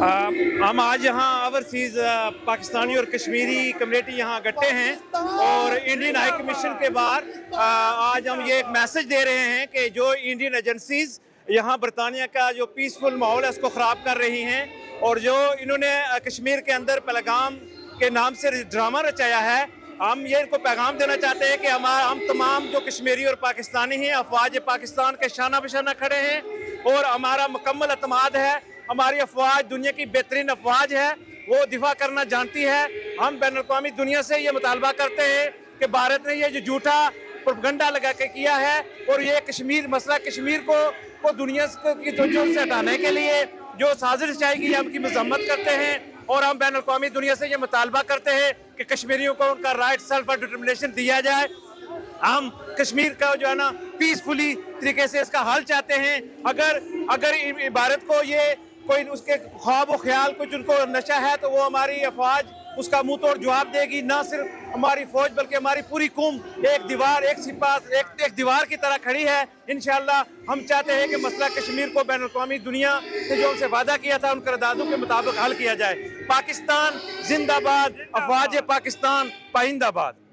हम आज यहाँ ओवरसीज पाकिस्तानी और कश्मीरी कम्युनिटी यहाँ इकट्ठे हैं और इंडियन हाई कमीशन के बाहर आज हम ये एक मैसेज दे रहे हैं कि जो इंडियन एजेंसीज यहाँ बरतानिया का जो पीसफुल माहौल है उसको ख़राब कर रही हैं और जो इन्होंने कश्मीर के अंदर पहलगाम के नाम से ड्रामा रचाया है, हम ये इनको पैगाम देना चाहते हैं कि हम तमाम जो कश्मीरी और पाकिस्तानी हैं अफवाज पाकिस्तान के शाना बशाना खड़े हैं और हमारा मुकम्मल एतमाद है। हमारी अफवाज दुनिया की बेहतरीन अफवाज है, वो दिफा करना जानती है। हम बैन अवी दुनिया से ये मुतालबा करते हैं कि भारत ने ये जो झूठा प्रोपगंडा लगा के किया है और ये कश्मीर मसला कश्मीर को दुनिया की तवज्जो से हटाने के लिए जो साजिश रचाई गई हम की मजम्मत करते हैं और हम बैन अवी दुनिया से ये मुतालबा करते हैं कि कश्मीरियों को उनका राइट सेल्फ डिटर्मिनेशन दिया जाए। हम कश्मीर का जो है ना पीसफुली तरीके से इसका हल चाहते हैं। अगर भारत को ये कोई उसके ख्वाब व ख्याल कुछ उनको नशा है तो वो हमारी अफवाज उसका मुंह तोड़ जवाब देगी। ना सिर्फ हमारी फौज बल्कि हमारी पूरी कौम एक दीवार एक सिपाह एक दीवार की तरह खड़ी है। इंशाअल्लाह हम चाहते हैं कि मसला कश्मीर को बैन अवी दुनिया ने जो उनसे वादा किया था उन करारदादों के मुताबिक हल किया जाए। पाकिस्तान जिंदाबाद, अफवाज पाकिस्तान पाइंदाबाद।